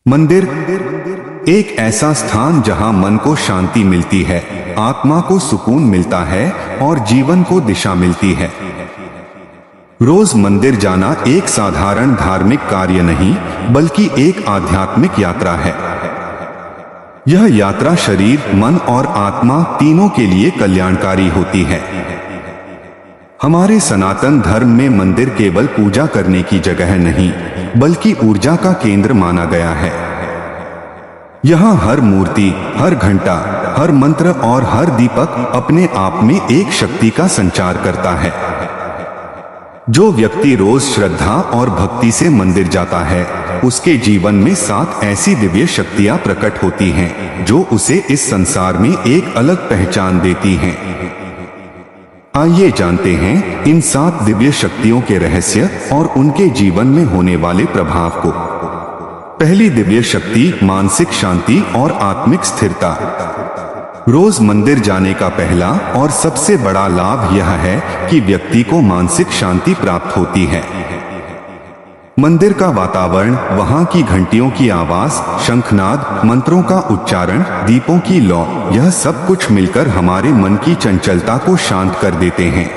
मंदिर एक ऐसा स्थान जहां मन को शांति मिलती है, आत्मा को सुकून मिलता है और जीवन को दिशा मिलती है। रोज मंदिर जाना एक साधारण धार्मिक कार्य नहीं, बल्कि एक आध्यात्मिक यात्रा है। यह यात्रा शरीर, मन और आत्मा तीनों के लिए कल्याणकारी होती है। हमारे सनातन धर्म में मंदिर केवल पूजा करने की जगह नहीं, बल्कि ऊर्जा का केंद्र माना गया है। यहाँ हर मूर्ति, हर घंटा, हर मंत्र और हर दीपक अपने आप में एक शक्ति का संचार करता है। जो व्यक्ति रोज श्रद्धा और भक्ति से मंदिर जाता है, उसके जीवन में 7 ऐसी दिव्य शक्तियां प्रकट होती हैं, जो उसे इस संसार में एक अलग पहचान देती हैं। आइए जानते हैं इन 7 दिव्य शक्तियों के रहस्य और उनके जीवन में होने वाले प्रभाव को। पहली दिव्य शक्ति मानसिक शांति और आत्मिक स्थिरता। रोज मंदिर जाने का पहला और सबसे बड़ा लाभ यह है कि व्यक्ति को मानसिक शांति प्राप्त होती है। मंदिर का वातावरण, वहां की घंटियों की आवाज, शंखनाद, मंत्रों का उच्चारण, दीपों की लौ, यह सब कुछ मिलकर हमारे मन की चंचलता को शांत कर देते हैं।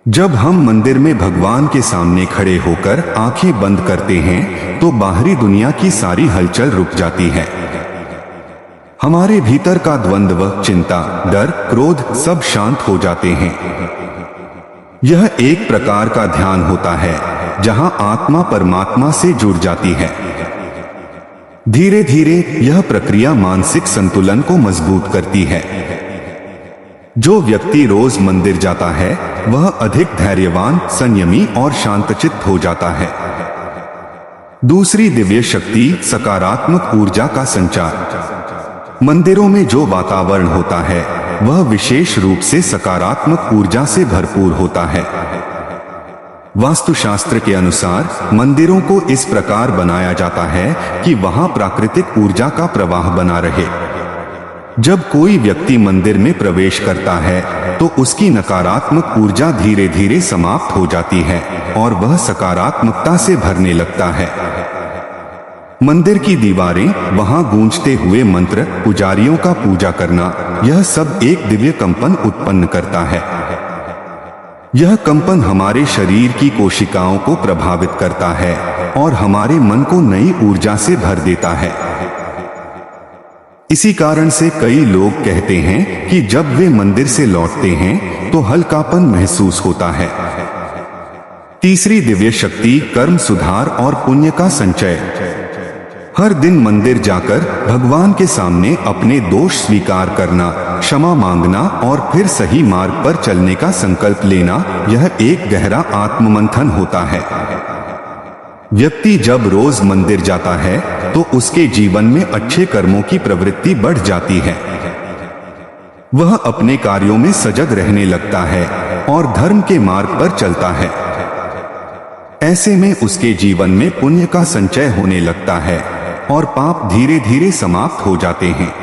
जब हम मंदिर में भगवान के सामने खड़े होकर आंखें बंद करते हैं, तो बाहरी दुनिया की सारी हलचल रुक जाती है। हमारे भीतर का द्वंद्व, चिंता, डर, क्रोध सब शांत हो जाते हैं। यह एक प्रकार का ध्यान होता है, जहां आत्मा परमात्मा से जुड़ जाती है। धीरे धीरे यह प्रक्रिया मानसिक संतुलन को मजबूत करती है। जो व्यक्ति रोज मंदिर जाता है, वह अधिक धैर्यवान, संयमी और शांतचित्त हो जाता है। दूसरी दिव्य शक्ति सकारात्मक ऊर्जा का संचार। मंदिरों में जो वातावरण होता है, वह विशेष रूप से सकारात्मक ऊर्जा से भरपूर होता है। वास्तुशास्त्र के अनुसार मंदिरों को इस प्रकार बनाया जाता है कि वहां प्राकृतिक ऊर्जा का प्रवाह बना रहे। जब कोई व्यक्ति मंदिर में प्रवेश करता है, तो उसकी नकारात्मक ऊर्जा धीरे धीरे समाप्त हो जाती है और वह सकारात्मकता से भरने लगता है। मंदिर की दीवारें, वहां गूंजते हुए मंत्र, पुजारियों का पूजा करना, यह सब एक दिव्य कंपन उत्पन्न करता है। यह कंपन हमारे शरीर की कोशिकाओं को प्रभावित करता है और हमारे मन को नई ऊर्जा से भर देता है। इसी कारण से कई लोग कहते हैं कि जब वे मंदिर से लौटते हैं, तो हल्कापन महसूस होता है। तीसरी दिव्य शक्ति कर्म सुधार और पुण्य का संचय। हर दिन मंदिर जाकर भगवान के सामने अपने दोष स्वीकार करना, क्षमा मांगना और फिर सही मार्ग पर चलने का संकल्प लेना, यह एक गहरा आत्ममंथन होता है। व्यक्ति जब रोज मंदिर जाता है, तो उसके जीवन में अच्छे कर्मों की प्रवृत्ति बढ़ जाती है। वह अपने कार्यों में सजग रहने लगता है और धर्म के मार्ग पर चलता है। ऐसे में उसके जीवन में पुण्य का संचय होने लगता है और पाप धीरे धीरे समाप्त हो जाते हैं।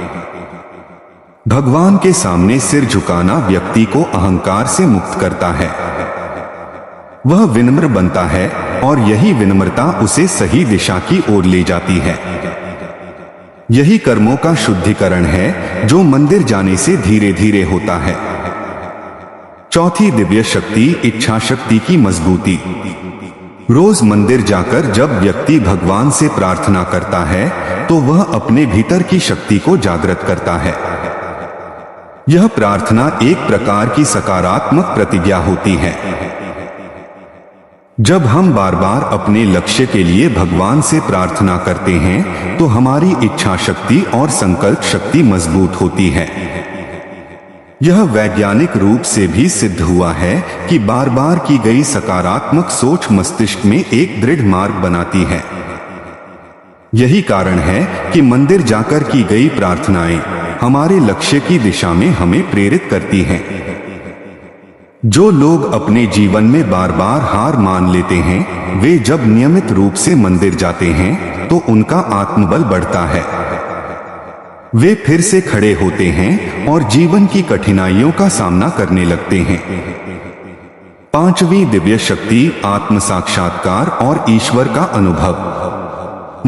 भगवान के सामने सिर झुकाना व्यक्ति को अहंकार से मुक्त करता है। वह विनम्र बनता है और यही विनम्रता उसे सही दिशा की ओर ले जाती है। यही कर्मों का शुद्धिकरण है, जो मंदिर जाने से धीरे धीरे होता है। चौथी दिव्य शक्ति इच्छा शक्ति की मजबूती। रोज मंदिर जाकर जब व्यक्ति भगवान से प्रार्थना करता है, तो वह अपने भीतर की शक्ति को जागृत करता है। यह प्रार्थना एक प्रकार की सकारात्मक प्रतिज्ञा होती है। जब हम बार बार अपने लक्ष्य के लिए भगवान से प्रार्थना करते हैं, तो हमारी इच्छा शक्ति और संकल्प शक्ति मजबूत होती है। यह वैज्ञानिक रूप से भी सिद्ध हुआ है कि बार बार की गई सकारात्मक सोच मस्तिष्क में एक दृढ़ मार्ग बनाती है। यही कारण है कि मंदिर जाकर की गई प्रार्थनाएं हमारे लक्ष्य की दिशा में हमें प्रेरित करती हैं। जो लोग अपने जीवन में बार बार हार मान लेते हैं, वे जब नियमित रूप से मंदिर जाते हैं, तो उनका आत्मबल बढ़ता है। वे फिर से खड़े होते हैं और जीवन की कठिनाइयों का सामना करने लगते हैं। पांचवी दिव्य शक्ति आत्म साक्षात्कार और ईश्वर का अनुभव।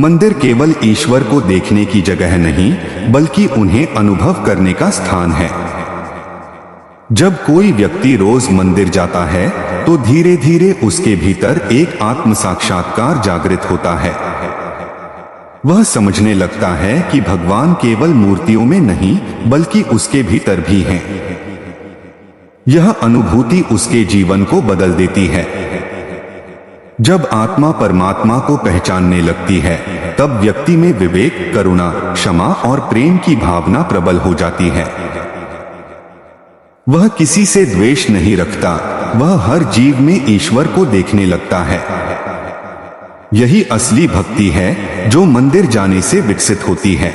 मंदिर केवल ईश्वर को देखने की जगह नहीं, बल्कि उन्हें अनुभव करने का स्थान है। जब कोई व्यक्ति रोज मंदिर जाता है तो धीरे धीरे उसके भीतर एक आत्म साक्षात्कार जागृत होता है। वह समझने लगता है कि भगवान केवल मूर्तियों में नहीं, बल्कि उसके भीतर भी हैं। यह अनुभूति उसके जीवन को बदल देती है। जब आत्मा परमात्मा को पहचानने लगती है, तब व्यक्ति में विवेक, करुणा, क्षमा और प्रेम की भावना प्रबल हो जाती है। वह किसी से द्वेष नहीं रखता, वह हर जीव में ईश्वर को देखने लगता है। यही असली भक्ति है जो मंदिर जाने से विकसित होती है।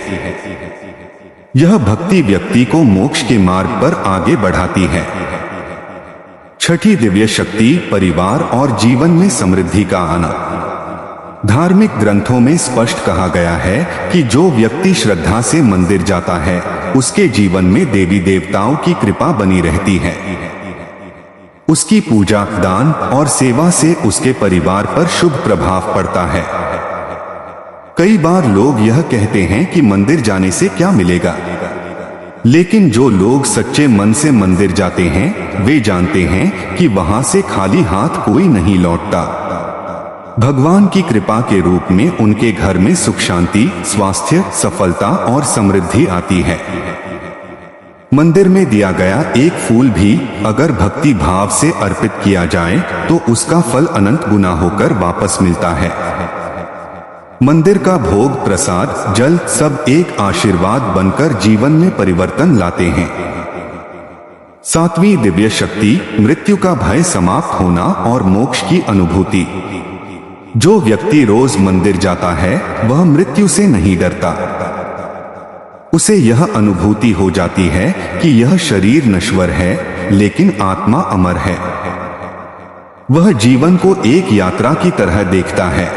यह भक्ति व्यक्ति को मोक्ष के मार्ग पर आगे बढ़ाती है। छठी दिव्य शक्ति, परिवार और जीवन में समृद्धि का आना। धार्मिक ग्रंथों में स्पष्ट कहा गया है कि जो व्यक्ति श्रद्धा से मंदिर जाता है, उसके जीवन में देवी देवताओं की कृपा बनी रहती है। उसकी पूजा, दान और सेवा से उसके परिवार पर शुभ प्रभाव पड़ता है। कई बार लोग यह कहते हैं कि मंदिर जाने से क्या मिलेगा, लेकिन जो लोग सच्चे मन से मंदिर जाते हैं, वे जानते हैं कि वहां से खाली हाथ कोई नहीं लौटता। भगवान की कृपा के रूप में उनके घर में सुख, शांति, स्वास्थ्य, सफलता और समृद्धि आती है। मंदिर में दिया गया एक फूल भी अगर भक्ति भाव से अर्पित किया जाए तो उसका फल अनंत गुना होकर वापस मिलता है। मंदिर का भोग, प्रसाद, जल सब एक आशीर्वाद बनकर जीवन में परिवर्तन लाते हैं। सातवीं दिव्य शक्ति, मृत्यु का भय समाप्त होना और मोक्ष की अनुभूति। जो व्यक्ति रोज मंदिर जाता है, वह मृत्यु से नहीं डरता। उसे यह अनुभूति हो जाती है कि यह शरीर नश्वर है, लेकिन आत्मा अमर है। वह जीवन को एक यात्रा की तरह देखता है।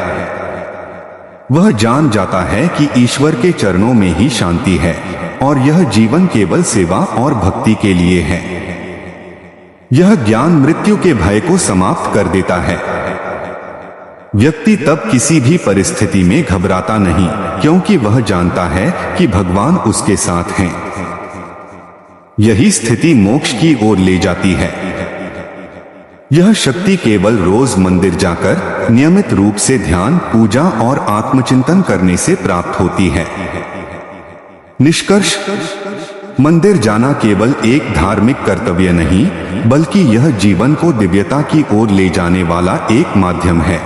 वह जान जाता है कि ईश्वर के चरणों में ही शांति है और यह जीवन केवल सेवा और भक्ति के लिए है। यह ज्ञान मृत्यु के भय को समाप्त कर देता है। व्यक्ति तब किसी भी परिस्थिति में घबराता नहीं, क्योंकि वह जानता है कि भगवान उसके साथ हैं। यही स्थिति मोक्ष की ओर ले जाती है। यह शक्ति केवल रोज मंदिर जाकर नियमित रूप से ध्यान, पूजा और आत्मचिंतन करने से प्राप्त होती है। निष्कर्ष, मंदिर जाना केवल एक धार्मिक कर्तव्य नहीं, बल्कि यह जीवन को दिव्यता की ओर ले जाने वाला एक माध्यम है।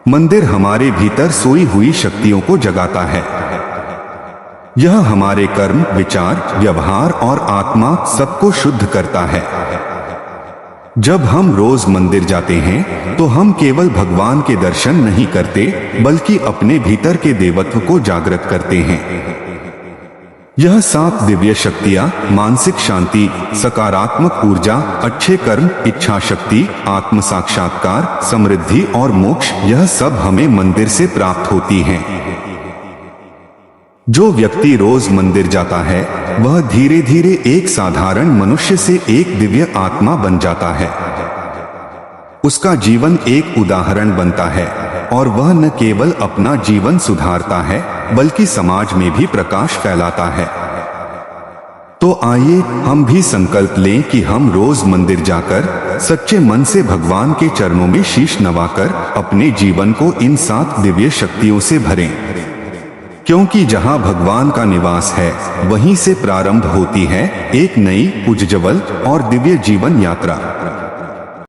मंदिर हमारे भीतर सोई हुई शक्तियों को जगाता है। यह हमारे कर्म, विचार, व्यवहार और आत्मा सबको शुद्ध करता है। जब हम रोज मंदिर जाते हैं तो हम केवल भगवान के दर्शन नहीं करते, बल्कि अपने भीतर के देवत्व को जागृत करते हैं। यह 7 दिव्य शक्तियां, मानसिक शांति, सकारात्मक ऊर्जा, अच्छे कर्म, इच्छा शक्ति, आत्म साक्षात्कार, समृद्धि और मोक्ष, यह सब हमें मंदिर से प्राप्त होती हैं। जो व्यक्ति रोज मंदिर जाता है, वह धीरे धीरे एक साधारण मनुष्य से एक दिव्य आत्मा बन जाता है। उसका जीवन एक उदाहरण बनता है और वह न केवल अपना जीवन सुधारता है, बल्कि समाज में भी प्रकाश फैलाता है। तो आइए हम भी संकल्प लें कि हम रोज मंदिर जाकर सच्चे मन से भगवान के चरणों में शीश नवाकर अपने जीवन को इन 7 दिव्य शक्तियों से भरें। क्योंकि जहां भगवान का निवास है, वहीं से प्रारंभ होती है एक नई, उज्ज्वल और दिव्य जीवन यात्रा।